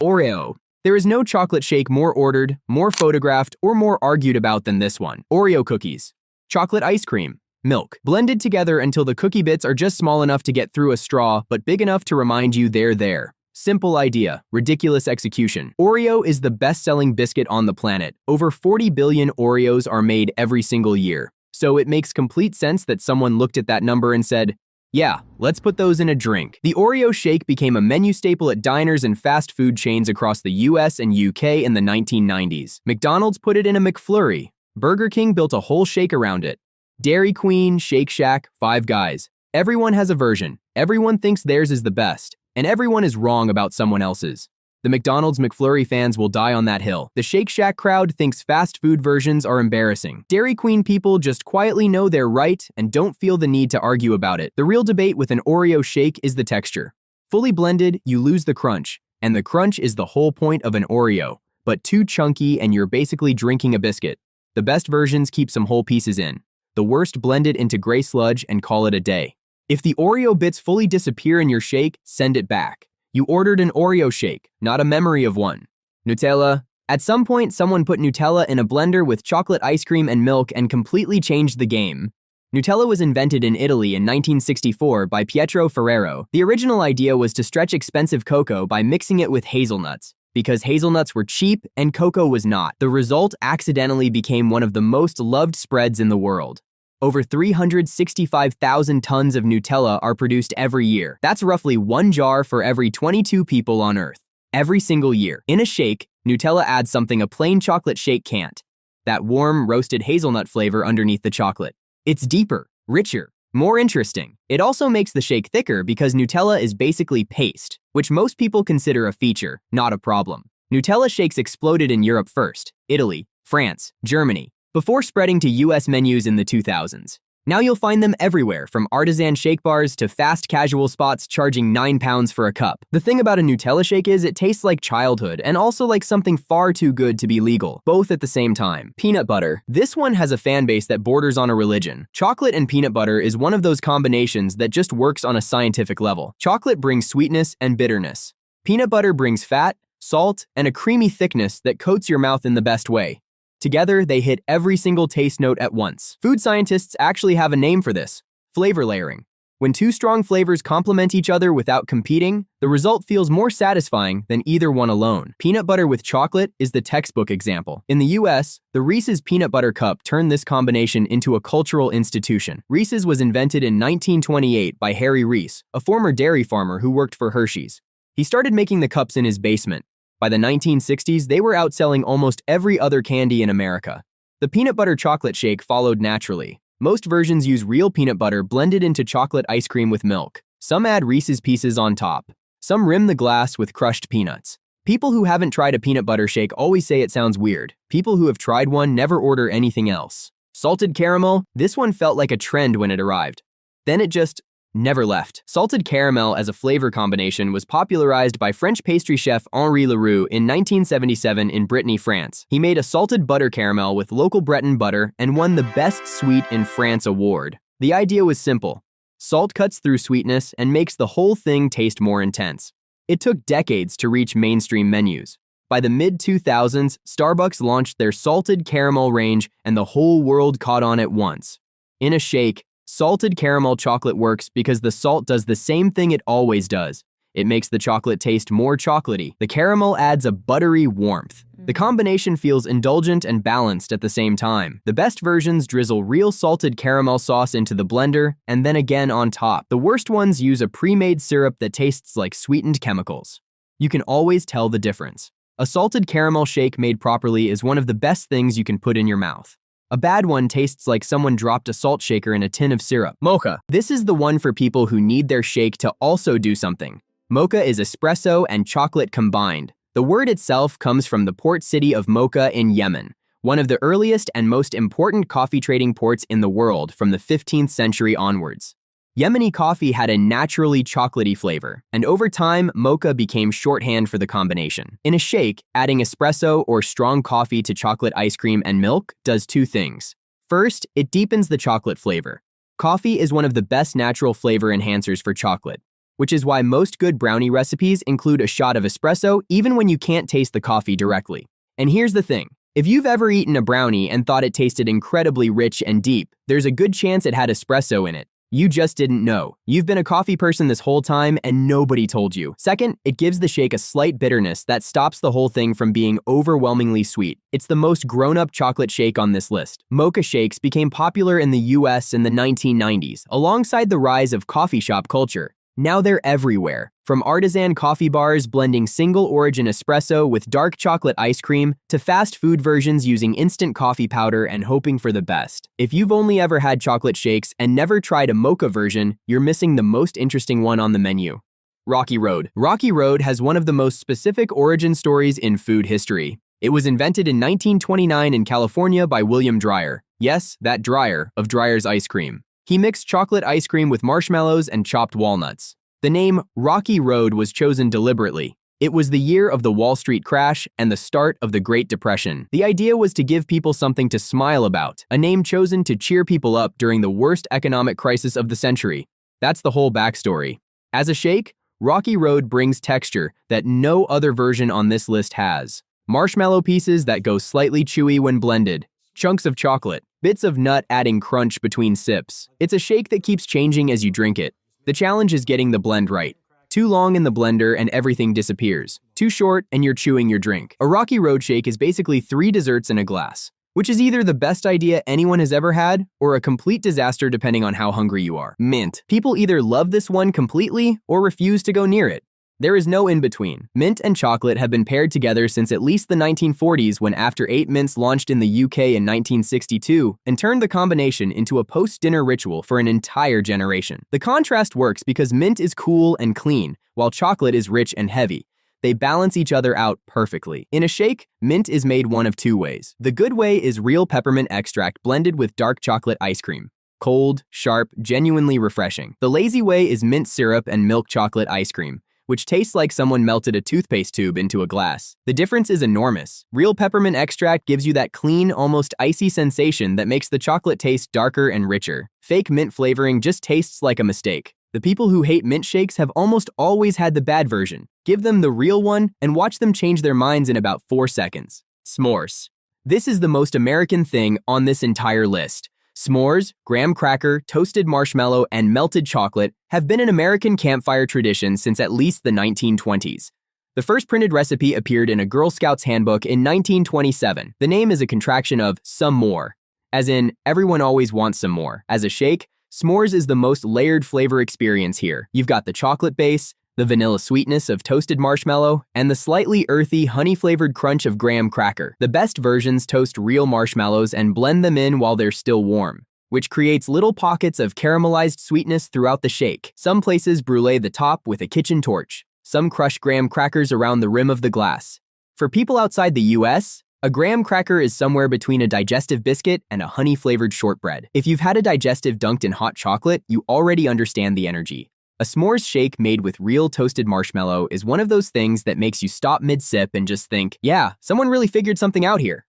Oreo. There is no chocolate shake more ordered, more photographed, or more argued about than this one. Oreo cookies. Chocolate ice cream. Milk. Blended together until the cookie bits are just small enough to get through a straw, but big enough to remind you they're there. Simple idea, ridiculous execution. Oreo is the best-selling biscuit on the planet. Over 40 billion Oreos are made every single year. So it makes complete sense that someone looked at that number and said, yeah, let's put those in a drink. The Oreo shake became a menu staple at diners and fast food chains across the US and UK in the 1990s. McDonald's put it in a McFlurry. Burger King built a whole shake around it. Dairy Queen, Shake Shack, Five Guys. Everyone has a version. Everyone thinks theirs is the best, and everyone is wrong about someone else's. The McDonald's McFlurry fans will die on that hill. The Shake Shack crowd thinks fast food versions are embarrassing. Dairy Queen people just quietly know they're right and don't feel the need to argue about it. The real debate with an Oreo shake is the texture. Fully blended, you lose the crunch, and the crunch is the whole point of an Oreo. But too chunky and you're basically drinking a biscuit. The best versions keep some whole pieces in. The worst blend it into gray sludge and call it a day. If the Oreo bits fully disappear in your shake, send it back. You ordered an Oreo shake, not a memory of one. Nutella. At some point, someone put Nutella in a blender with chocolate ice cream and milk and completely changed the game. Nutella was invented in Italy in 1964 by Pietro Ferrero. The original idea was to stretch expensive cocoa by mixing it with hazelnuts. Because hazelnuts were cheap and cocoa was not. The result accidentally became one of the most loved spreads in the world. Over 365,000 tons of Nutella are produced every year. That's roughly 1 jar for every 22 people on Earth. Every single year. In a shake, Nutella adds something a plain chocolate shake can't. That warm, roasted hazelnut flavor underneath the chocolate. It's deeper, richer, more interesting. It also makes the shake thicker because Nutella is basically paste, which most people consider a feature, not a problem. Nutella shakes exploded in Europe first, Italy, France, Germany, before spreading to US menus in the 2000s. Now you'll find them everywhere, from artisan shake bars to fast casual spots charging £9 for a cup. The thing about a Nutella shake is it tastes like childhood and also like something far too good to be legal, both at the same time. Peanut butter. This one has a fan base that borders on a religion. Chocolate and peanut butter is one of those combinations that just works on a scientific level. Chocolate brings sweetness and bitterness. Peanut butter brings fat, salt, and a creamy thickness that coats your mouth in the best way. Together, they hit every single taste note at once. Food scientists actually have a name for this: flavor layering. When two strong flavors complement each other without competing, the result feels more satisfying than either one alone. Peanut butter with chocolate is the textbook example. In the US, the Reese's Peanut Butter Cup turned this combination into a cultural institution. Reese's was invented in 1928 by Harry Reese, a former dairy farmer who worked for Hershey's. He started making the cups in his basement. By the 1960s, they were outselling almost every other candy in America. The peanut butter chocolate shake followed naturally. Most versions use real peanut butter blended into chocolate ice cream with milk. Some add Reese's Pieces on top. Some rim the glass with crushed peanuts. People who haven't tried a peanut butter shake always say it sounds weird. People who have tried one never order anything else. Salted caramel, this one felt like a trend when it arrived. Then it just never left. Salted caramel as a flavor combination was popularized by French pastry chef Henri Leroux in 1977 in Brittany, France. He made a salted butter caramel with local Breton butter and won the Best Sweet in France award. The idea was simple. Salt cuts through sweetness and makes the whole thing taste more intense. It took decades to reach mainstream menus. By the mid-2000s, Starbucks launched their salted caramel range and the whole world caught on at once. In a shake, salted caramel chocolate works because the salt does the same thing it always does. It makes the chocolate taste more chocolatey. The caramel adds a buttery warmth. The combination feels indulgent and balanced at the same time. The best versions drizzle real salted caramel sauce into the blender and then again on top. The worst ones use a pre-made syrup that tastes like sweetened chemicals. You can always tell the difference. A salted caramel shake made properly is one of the best things you can put in your mouth. A bad one tastes like someone dropped a salt shaker in a tin of syrup. Mocha. This is the one for people who need their shake to also do something. Mocha is espresso and chocolate combined. The word itself comes from the port city of Mocha in Yemen, one of the earliest and most important coffee trading ports in the world from the 15th century onwards. Yemeni coffee had a naturally chocolatey flavor, and over time, mocha became shorthand for the combination. In a shake, adding espresso or strong coffee to chocolate ice cream and milk does two things. First, it deepens the chocolate flavor. Coffee is one of the best natural flavor enhancers for chocolate. which is why most good brownie recipes include a shot of espresso even when you can't taste the coffee directly. And here's the thing. If you've ever eaten a brownie and thought it tasted incredibly rich and deep, there's a good chance it had espresso in it. You just didn't know. You've been a coffee person this whole time and nobody told you. Second, it gives the shake a slight bitterness that stops the whole thing from being overwhelmingly sweet. It's the most grown-up chocolate shake on this list. Mocha shakes became popular in the US in the 1990s, alongside the rise of coffee shop culture. Now they're everywhere, from artisan coffee bars blending single-origin espresso with dark chocolate ice cream to fast food versions using instant coffee powder and hoping for the best. If you've only ever had chocolate shakes and never tried a mocha version, you're missing the most interesting one on the menu. Rocky Road. Rocky Road has one of the most specific origin stories in food history. It was invented in 1929 in California by William Dreyer. Yes, that Dreyer, of Dreyer's Ice Cream. He mixed chocolate ice cream with marshmallows and chopped walnuts. The name Rocky Road was chosen deliberately. It was the year of the Wall Street crash and the start of the Great Depression. The idea was to give people something to smile about, a name chosen to cheer people up during the worst economic crisis of the century. That's the whole backstory. As a shake, Rocky Road brings texture that no other version on this list has. Marshmallow pieces that go slightly chewy when blended. Chunks of chocolate, bits of nut adding crunch between sips. It's a shake that keeps changing as you drink it. The challenge is getting the blend right. Too long in the blender and everything disappears. Too short and you're chewing your drink. A Rocky Road shake is basically 3 desserts in a glass, which is either the best idea anyone has ever had or a complete disaster depending on how hungry you are. Mint. People either love this one completely or refuse to go near it. There is no in-between. Mint and chocolate have been paired together since at least the 1940s when After 8 Mints launched in the UK in 1962 and turned the combination into a post-dinner ritual for an entire generation. The contrast works because mint is cool and clean, while chocolate is rich and heavy. They balance each other out perfectly. In a shake, mint is made one of 2 ways. The good way is real peppermint extract blended with dark chocolate ice cream. Cold, sharp, genuinely refreshing. The lazy way is mint syrup and milk chocolate ice cream, which tastes like someone melted a toothpaste tube into a glass. The difference is enormous. Real peppermint extract gives you that clean, almost icy sensation that makes the chocolate taste darker and richer. Fake mint flavoring just tastes like a mistake. The people who hate mint shakes have almost always had the bad version. Give them the real one and watch them change their minds in about 4 seconds. S'mores. This is the most American thing on this entire list. S'mores, graham cracker, toasted marshmallow, and melted chocolate have been an American campfire tradition since at least the 1920s. The first printed recipe appeared in a Girl Scouts handbook in 1927. The name is a contraction of some more, as in everyone always wants some more. As a shake, s'mores is the most layered flavor experience here. You've got the chocolate base, the vanilla sweetness of toasted marshmallow, and the slightly earthy, honey-flavored crunch of graham cracker. The best versions toast real marshmallows and blend them in while they're still warm, which creates little pockets of caramelized sweetness throughout the shake. Some places brulee the top with a kitchen torch. Some crush graham crackers around the rim of the glass. For people outside the US, a graham cracker is somewhere between a digestive biscuit and a honey-flavored shortbread. If you've had a digestive dunked in hot chocolate, you already understand the energy. A s'mores shake made with real toasted marshmallow is one of those things that makes you stop mid-sip and just think, yeah, someone really figured something out here.